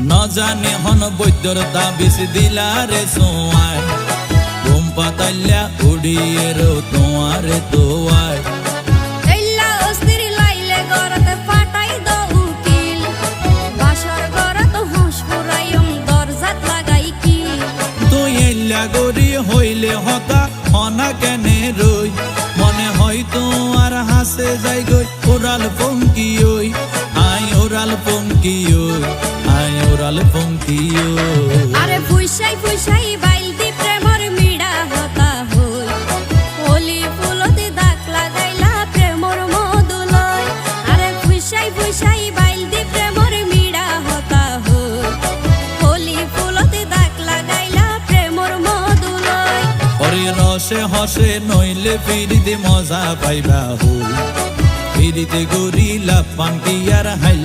न जाने हन बৈদ্যর তাবিজ দিলা রে সোয়ায় ঘুম পাতাইলা উড়িয়ে রো তোমারে তোয়ায় এল্লা অস্থির লাইলে গরতে ফাটাই দো উকিল বাসর গরত হুঁশ ফুরাইম দরজাত লাগাই কি তুই এল্লা গরি হইলে হতা হনা কেনে রই মনে হয় তোমার হাসে যাই গই ওরাল পঙ্কি ওই আই ওরাল পঙ্কি ওই আই ওরাল পঙ্কি ওই আরে ফুইসাই ফুইসাই বাইল দি প্রেমর মিডা হতা হই ওলি ফুলতে দাগ লাগাইলা প্রেমর মধুলয় আরে ফুইসাই ফুইসাই বাইল দি প্রেমর মিডা হতা হই ওলি ফুলতে দাগ লাগাইলা প্রেমর মধুলয় ওরে রসে হসে নইলে ফিরিতে মজা পাইবা হই ফিরিতে গরিলা পান কি আর হাইল